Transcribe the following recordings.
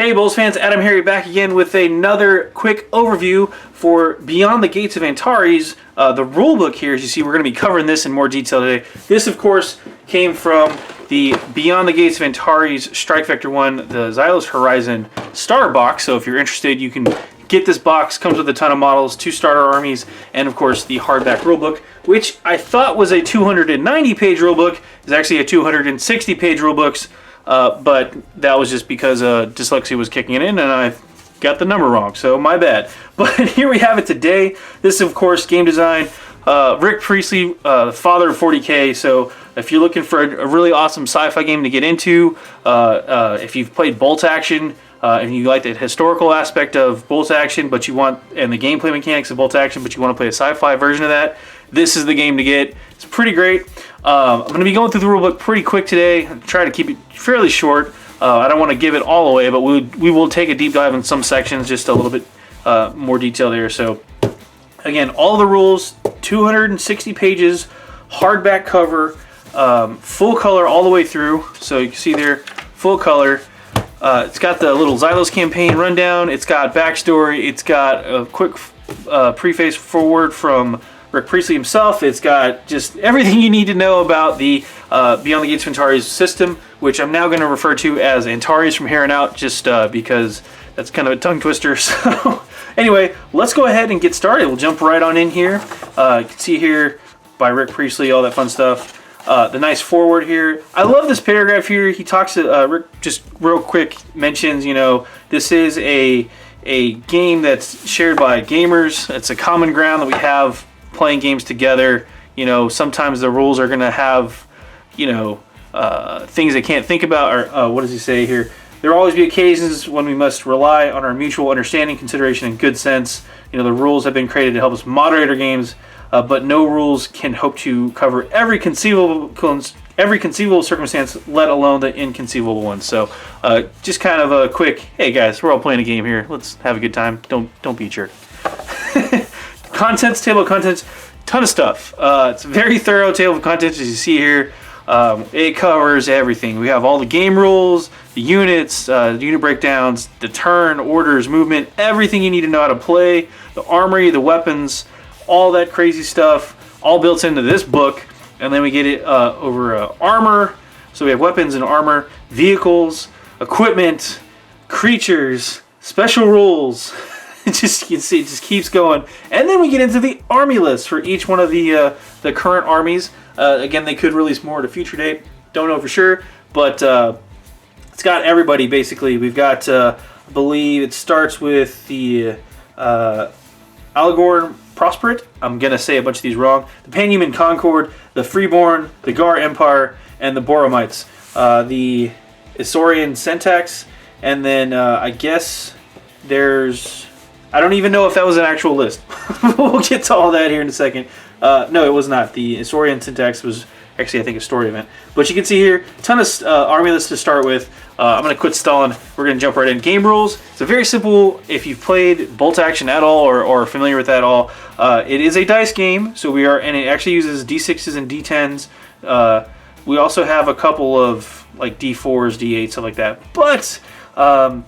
Hey BoLS fans, AdamHarry back again with another quick overview for Beyond the Gates of Antares. The rulebook here, as you see, we're going to be covering this in more detail today. This, of course, came from the Beyond the Gates of Antares Strike Vector 1, the Xylos Horizon starter box. So if you're interested, you can get this box. Comes with a ton of models, 2 starter armies, and of course the hardback rulebook, which I thought was a 290-page rulebook. It's actually a 260-page rulebook. But that was just because dyslexia was kicking it in and I got the number wrong, so my bad. But here we have it today. This is, of course, game design. Rick Priestley, the father of 40K, so if you're looking for a really awesome sci-fi game to get into, if you've played bolt action, and you like the historical aspect of bolt action, but you want, and the gameplay mechanics of bolt action, but you want to play a sci-fi version of that, this is the game to get. It's pretty great. I'm going to be going through the rulebook pretty quick today. Try to keep it fairly short. I don't want to give it all away, but we will take a deep dive in some sections, just a little bit more detail there. So again, all the rules, 260 pages, hardback cover, full color all the way through. So you can see there, full color. It's got the little Xylos campaign rundown. It's got backstory. It's got a quick preface forward from Rick Priestley himself. It's got just everything you need to know about the Beyond the Gates of Antares system, which I'm now going to refer to as Antares from here on out, just because that's kind of a tongue twister. So anyway, let's go ahead and get started. We'll jump right on in here. You can see here by Rick Priestley, all that fun stuff. The nice forward here. I love this paragraph here. He talks to Rick, just real quick mentions, you know, this is a game that's shared by gamers. It's a common ground that we have playing games together. You know, sometimes the rules are going to have, you know, things they can't think about, or what does he say here? There will always be occasions when we must rely on our mutual understanding, consideration, and good sense. You know, the rules have been created to help us moderate our games, but no rules can hope to cover every conceivable circumstance, let alone the inconceivable ones. So just kind of a quick, hey guys, we're all playing a game here. Let's have a good time. Don't be a jerk. Contents, table of contents, ton of stuff. It's a very thorough table of contents, as you see here. It covers everything. We have all the game rules, the units, the unit breakdowns, the turn, orders, movement, everything you need to know how to play, the armory, the weapons, all that crazy stuff, all built into this book. And then we get it over armor. So we have weapons and armor, vehicles, equipment, creatures, special rules. You can see it just keeps going. And then we get into the army list for each one of the current armies. Again, they could release more at a future date. Don't know for sure, but it's got everybody basically. We've got, I believe it starts with the Algor Prosperate. I'm going to say a bunch of these wrong. The Panhuman Concord, the Freeborn, the Gar Empire, and the Boromites. The Isaurian Syntax, and then I guess there's... I don't even know if that was an actual list. We'll get to all that here in a second. No, it was not. The Isaurian Syntax was actually, I think, a story event. But you can see here, a ton of army lists to start with. I'm going to quit stalling. We're going to jump right in. Game rules. It's a very simple, if you've played bolt action at all or are familiar with that at all, it is a dice game. So we are, and it actually uses D6s and D10s. We also have a couple of like D4s, D8s, stuff like that. But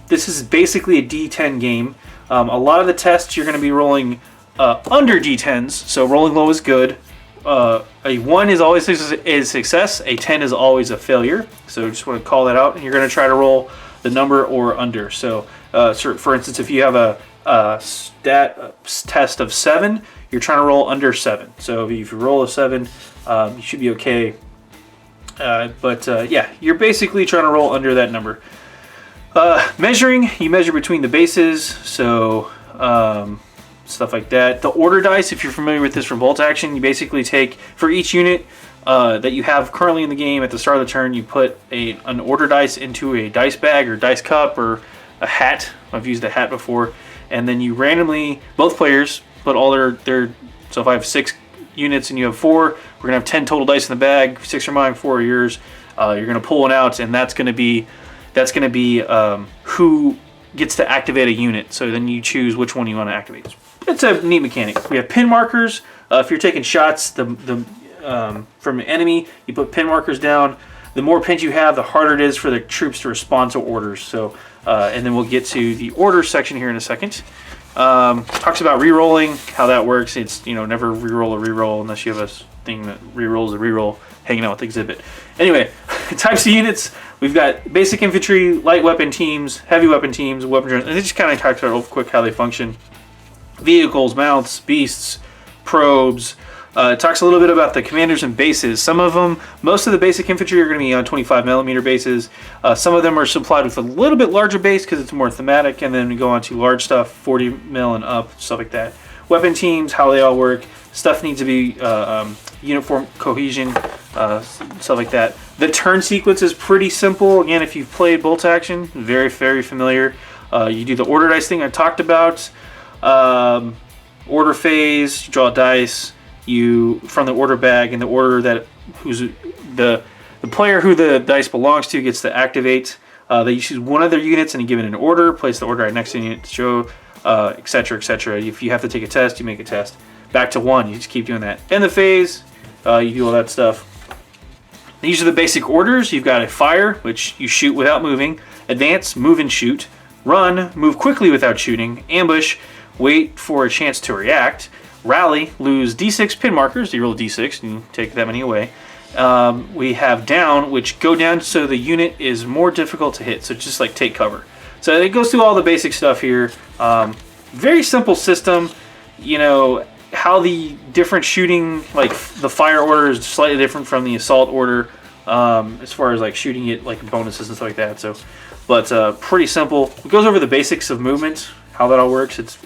this is basically a D10 game. A lot of the tests you're going to be rolling under D10s, so rolling low is good. A 1 is always a success, a 10 is always a failure. So just want to call that out, and you're going to try to roll the number or under. So for instance, if you have a stat test of 7, you're trying to roll under 7. So if you roll a 7, you should be okay. Yeah, you're basically trying to roll under that number. Measuring, you measure between the bases, so stuff like that. The order dice, if you're familiar with this from bolt action, you basically take, for each unit that you have currently in the game, at the start of the turn, you put an order dice into a dice bag or dice cup or a hat. I've used a hat before. And then you randomly, both players, put all their so if I have 6 units and you have 4, we're going to have 10 total dice in the bag. 6 are mine, 4 are yours. You're going to pull one out, and that's going to be who gets to activate a unit. So then you choose which one you want to activate. It's a neat mechanic. We have pin markers. If you're taking shots from an enemy, you put pin markers down. The more pins you have, the harder it is for the troops to respond to orders. So and then we'll get to the order section here in a second. Talks about re-rolling, how that works. It's, you know, never re-roll a re-roll unless you have a thing that re-rolls a re-roll hanging out with the exhibit. Anyway, types of units. We've got basic infantry, light weapon teams, heavy weapon teams, weapon drones, and it just kind of talks about real quick how they function. Vehicles, mounts, beasts, probes. It talks a little bit about the commanders and bases. Some of them, most of the basic infantry are going to be on 25mm bases. Some of them are supplied with a little bit larger base because it's more thematic, and then we go on to large stuff, 40mm and up, stuff like that. Weapon teams, how they all work. Stuff needs to be uniform cohesion, stuff like that. The turn sequence is pretty simple. Again, if you've played Bolt Action, very, very familiar. You do the order dice thing I talked about. Order phase, you draw dice. You from the order bag, in the order that the player who the dice belongs to gets to activate. They choose one of their units and you give it an order. Place the order right next to the unit to show, etc., etc. If you have to take a test, you make a test. Back to 1, you just keep doing that. End the phase, you do all that stuff. These are the basic orders. You've got a fire, which you shoot without moving. Advance, move and shoot. Run, move quickly without shooting. Ambush, wait for a chance to react. Rally, lose d6 pin markers. You roll a d6 and you take that many away. We have down, which go down so the unit is more difficult to hit. So just like take cover. So it goes through all the basic stuff here. Very simple system. You know, how the different shooting, like the fire order is slightly different from the assault order, as far as like shooting it, like bonuses and stuff like that. So, but pretty simple. It goes over the basics of movement, how that all works. It's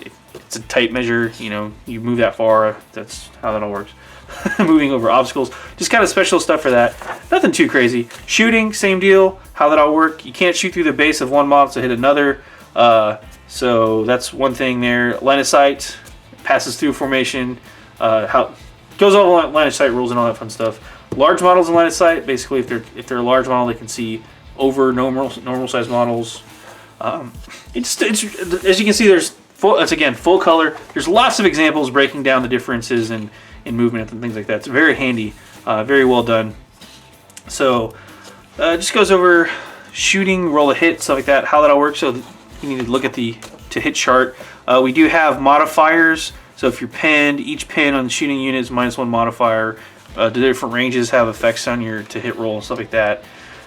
a type measure. You know, you move that far. That's how that all works. Moving over obstacles, just kind of special stuff for that. Nothing too crazy. Shooting, same deal. How that all work. You can't shoot through the base of one model to hit another. So that's one thing there. Line of sight. Passes through formation, how goes over line of sight rules and all that fun stuff. Large models in line of sight, basically if they're a large model, they can see over normal size models. It's as you can see, there's full color. There's lots of examples breaking down the differences in movement and things like that. It's very handy, very well done. So just goes over shooting, roll a hit, stuff like that. How that all works. So you need to look at the to hit chart. We do have modifiers, so if you're pinned, each pin on the shooting unit is -1 modifier. The different ranges have effects on your to hit roll and stuff like that.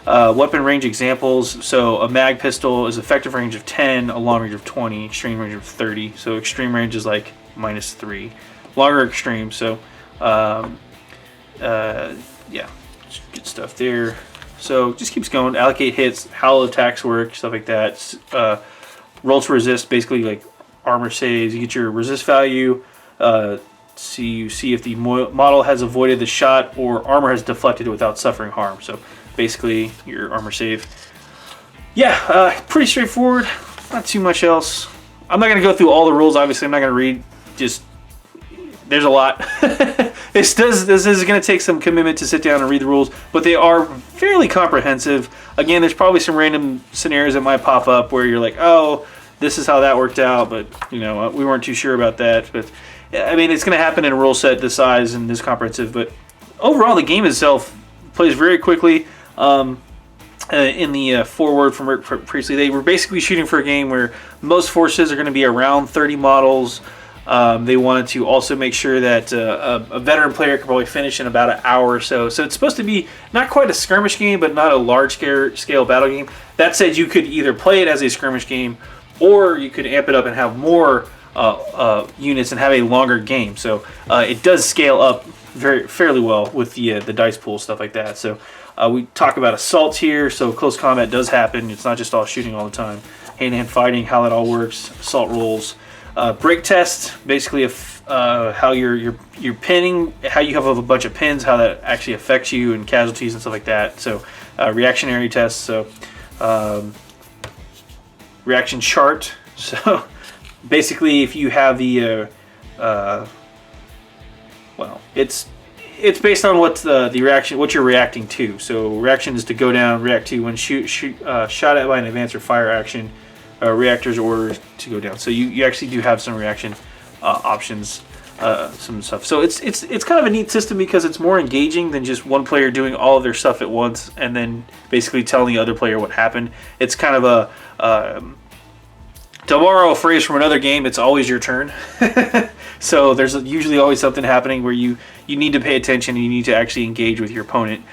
Weapon range examples, so a mag pistol is effective range of 10, a long range of 20, extreme range of 30. So extreme range is like -3, longer extreme. So yeah, good stuff there. So just keeps going. Allocate hits, how attacks work, stuff like that. Roll to resist, basically like armor saves. You get your resist value. So you see if the model has avoided the shot or armor has deflected it without suffering harm. So basically your armor save. Yeah, pretty straightforward. Not too much else. I'm not going to go through all the rules. Obviously, I'm not going to read. Just there's a lot. This is going to take some commitment to sit down and read the rules, but they are fairly comprehensive. Again, there's probably some random scenarios that might pop up where you're like, oh, this is how that worked out, but you know, we weren't too sure about that. But I mean, it's going to happen in a rule set this size and this comprehensive. But overall, the game itself plays very quickly. In the forward from Rick Priestley, they were basically shooting for a game where most forces are going to be around 30 models. They wanted to also make sure that a veteran player could probably finish in about an hour or so. So it's supposed to be not quite a skirmish game, but not a large scale battle game. That said, you could either play it as a skirmish game, or you could amp it up and have more units and have a longer game. So it does scale up fairly well with the dice pool, stuff like that. So we talk about assault here. So close combat does happen. It's not just all shooting all the time. Hand-to-hand fighting, how that all works. Assault rolls. Break test, basically if how you're pinning, how you have a bunch of pins, how that actually affects you and casualties and stuff like that. So reactionary tests. So reaction chart. So basically, if you have the well, it's based on what the reaction, what you're reacting to. So reaction is to go down, react to when shot at by an advance or fire action. Reactors orders to go down. So you actually do have some reaction options. some stuff. So it's kind of a neat system because it's more engaging than just one player doing all of their stuff at once and then basically telling the other player what happened. It's kind of a to borrow a phrase from another game, it's always your turn. So there's usually always something happening where you need to pay attention and you need to actually engage with your opponent.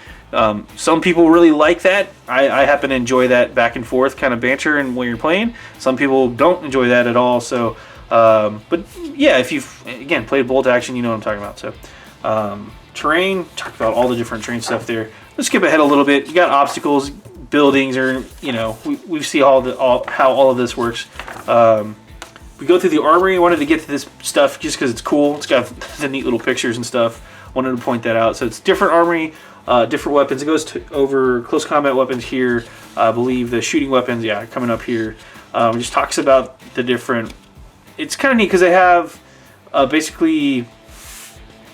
Some people really like that. I happen to enjoy that back and forth kind of banter and when you're playing. Some people don't enjoy that at all. So, but yeah, if you've again played Bolt Action, you know what I'm talking about. So, terrain, talked about all the different terrain stuff there. Let's skip ahead a little bit. You got obstacles, buildings, or we see how all of this works. We go through the armory. I wanted to get to this stuff just because it's cool. It's got the neat little pictures and stuff. Wanted to point that out. So it's different armory, different weapons. It goes over close combat weapons here. I believe the shooting weapons, yeah, coming up here. It just talks about the different. It's kind of neat because they have basically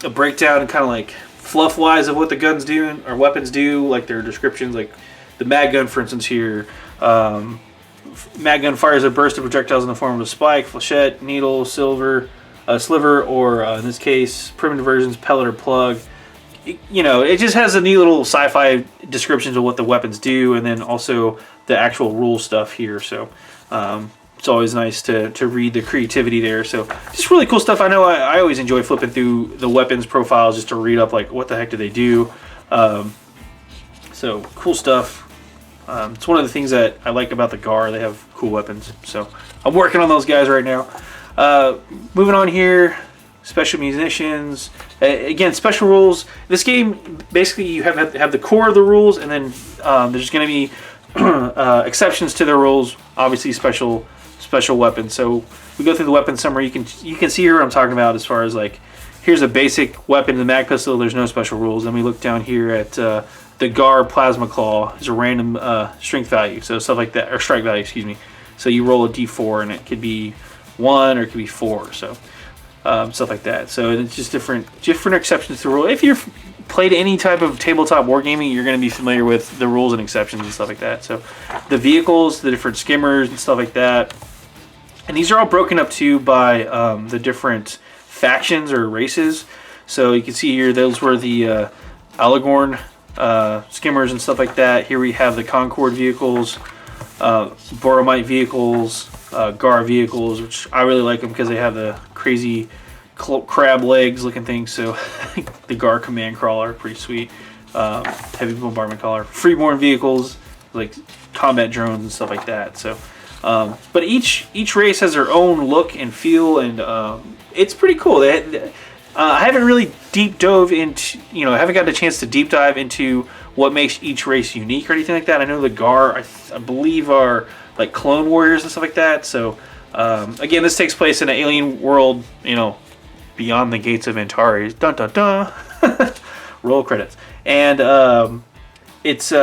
a breakdown, kind of like fluff-wise of what the guns do or weapons do, like their descriptions, like the mag gun, for instance, here. Mag gun fires a burst of projectiles in the form of a spike, flechette, needle, sliver, or in this case, primitive versions, pellet or plug. It just has a neat little sci-fi descriptions of what the weapons do, and then also the actual rule stuff here. So it's always nice to read the creativity there. So just really cool stuff. I know I always enjoy flipping through the weapons profiles just to read up like what the heck do they do. So cool stuff. It's one of the things that I like about the GAR. They have cool weapons. So I'm working on those guys right now. Moving on here, special munitions. Again, special rules. This game, basically, you have the core of the rules, and then there's going to be exceptions to the rules. Obviously, special weapons. So we go through the weapon summary. You can see here what I'm talking about as far as like, here's a basic weapon, the mag pistol. There's no special rules. Then we look down here at the GAR plasma claw is a random strength value, so stuff like that, or strike value, excuse me. So you roll a d4 and it could be 1 or it could be 4, so stuff like that. So it's just different exceptions to the rule. If you've played any type of tabletop wargaming, you're going to be familiar with the rules and exceptions and stuff like that. So the vehicles, the different skimmers and stuff like that, and these are all broken up too by the different factions or races. So you can see here those were the Alagorn skimmers and stuff like that. Here we have the Concord vehicles, Boromite vehicles, GAR vehicles, which I really like them because they have the crazy crab legs looking things. So the GAR command crawler, pretty sweet. Heavy bombardment crawler, freeborn vehicles like combat drones and stuff like that. So but each race has their own look and feel, and it's pretty cool. I haven't really deep dove into, I haven't gotten a chance to deep dive into what makes each race unique or anything like that. I know the GAR, I believe, are like clone warriors and stuff like that. So, again, this takes place in an alien world, beyond the gates of Antares. Dun dun dun. Roll credits. And it's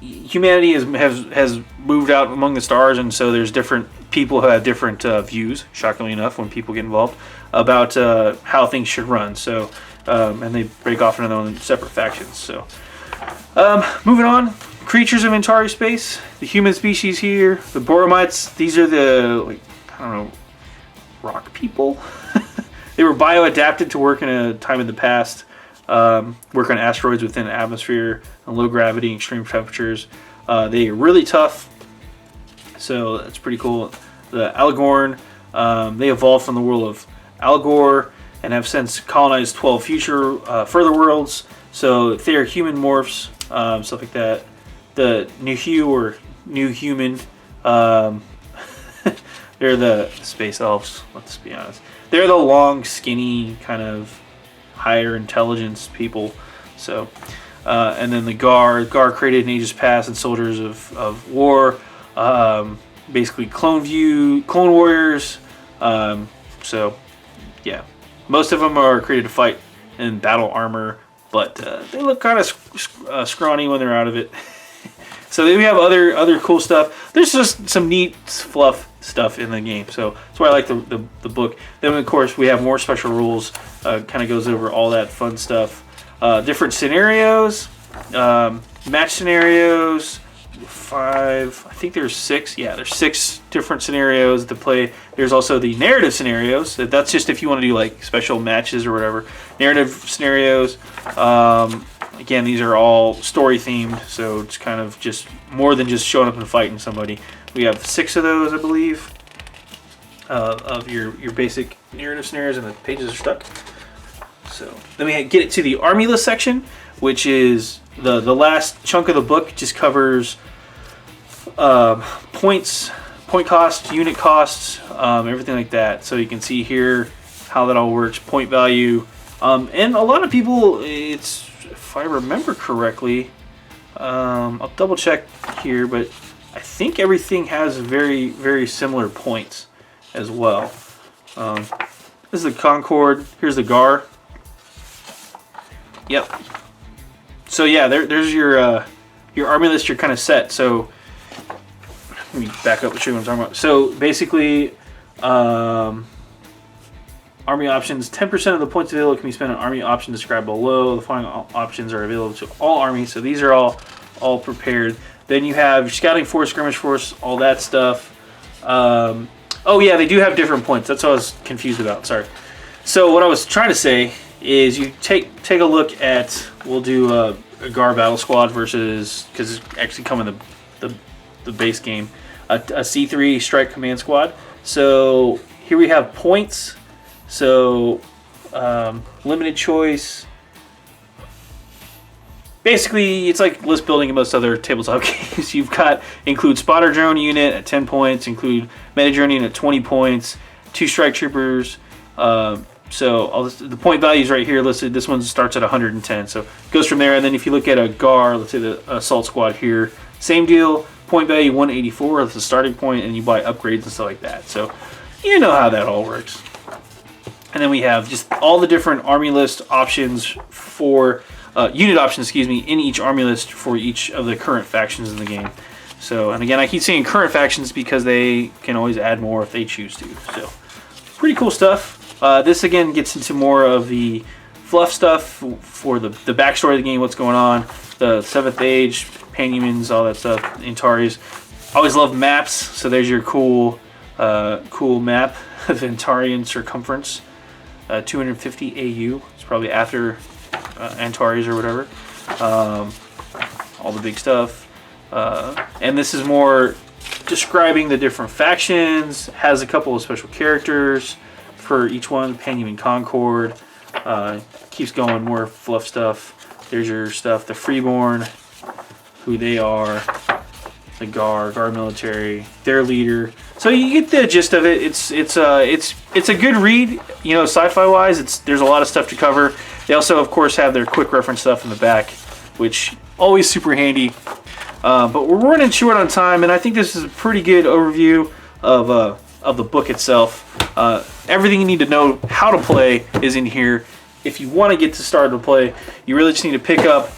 humanity has moved out among the stars, and so there's different people who have different views, shockingly enough, when people get involved, about how things should run. So, and they break off into their own separate factions. So, moving on, creatures of Antares space. The human species here, the Boromites. These are the rock people. They were bio-adapted to work in a time in the past. Work on asteroids within the atmosphere and low gravity, extreme temperatures. They are really tough. So that's pretty cool. The Alagorn, they evolved from the world of Algor and have since colonized 12 future further worlds. So they are human morphs, stuff like that. The Nuhu or New Human, they're the space elves. Let's be honest. They're the long, skinny, kind of higher intelligence people. So, and then the GAR created in ages past and soldiers of war. Basically clone warriors. So yeah, most of them are created to fight in battle armor, but they look kind of scrawny when they're out of it. So then we have other cool stuff. There's just some neat fluff stuff in the game, so that's why I like the book. Then of course we have more special rules. Kind of goes over all that fun stuff. Different scenarios, match scenarios, 5, I think there's 6. Yeah, there's 6 different scenarios to play. There's also the narrative scenarios. That's just if you want to do like special matches or whatever. Narrative scenarios. Again, these are all story themed, so it's kind of just more than just showing up and fighting somebody. We have 6 of those, I believe, of your basic narrative scenarios, and the pages are stuck. So then we get it to the army list section, which is the last chunk of the book. Just covers points, point costs, unit costs, everything like that. So you can see here how that all works, point value. And a lot of people, it's, if I remember correctly, I'll double check here, but I think everything has very, very similar points as well. This is the Concord. Here's the Gar. Yep. So yeah, there's your army list. You're kind of set. So let me back up and show you what I'm talking about. So basically, army options. 10% of the points available can be spent on army option described below. The following options are available to all armies. So these are all prepared. Then you have your scouting force, skirmish force, all that stuff. Oh yeah, they do have different points. That's what I was confused about. Sorry. So what I was trying to say is you take a look at, we'll do a Gar battle squad versus, because it's actually come in the base game, a C3 strike command squad. So here we have points. So limited choice. Basically, it's like list building in most other tabletop games. You've got include spotter drone unit at 10 points, include meta drone unit at 20 points, 2 strike troopers. So all this, the point values right here listed. This one starts at 110, so it goes from there. And then if you look at a Gar, let's say the assault squad here, same deal. Point value 184. That's the starting point, and you buy upgrades and stuff like that. So you know how that all works. And then we have just all the different army list options for unit options, excuse me, in each army list for each of the current factions in the game. So, and again, I keep saying current factions because they can always add more if they choose to. So, pretty cool stuff. This again gets into more of the fluff stuff for the backstory of the game, what's going on, the 7th Age, Panhumans, all that stuff, Antares. Always love maps, so there's your cool map of Antarian circumference, 250 AU. It's probably after Antares or whatever. All the big stuff, and this is more describing the different factions. Has a couple of special characters for each one. Panhuman Concord, keeps going, more fluff stuff. There's your stuff, the Freeborn, who they are, the Gar military, their leader. So you get the gist of it. It's a good read, you know, sci-fi wise. There's a lot of stuff to cover. They also, of course, have their quick reference stuff in the back, which always super handy. But we're running short on time, and I think this is a pretty good overview of the book itself. Everything you need to know how to play is in here. If you want to get to start to play, you really just need to pick up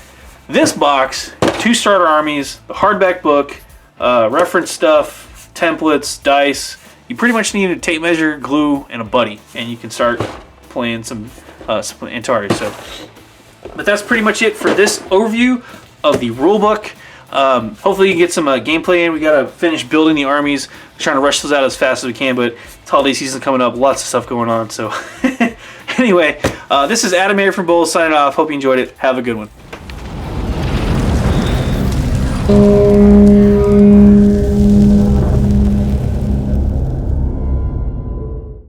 this box, 2 starter armies, the hardback book, reference stuff, templates, dice. You pretty much need a tape measure, glue, and a buddy, and you can start playing some Antares. So, but that's pretty much it for this overview of the rulebook. Hopefully you can get some gameplay in. We got to finish building the armies. We're trying to rush those out as fast as we can, but it's holiday season coming up. Lots of stuff going on. So anyway, this is AdamHarry from BoLS signing off. Hope you enjoyed it. Have a good one.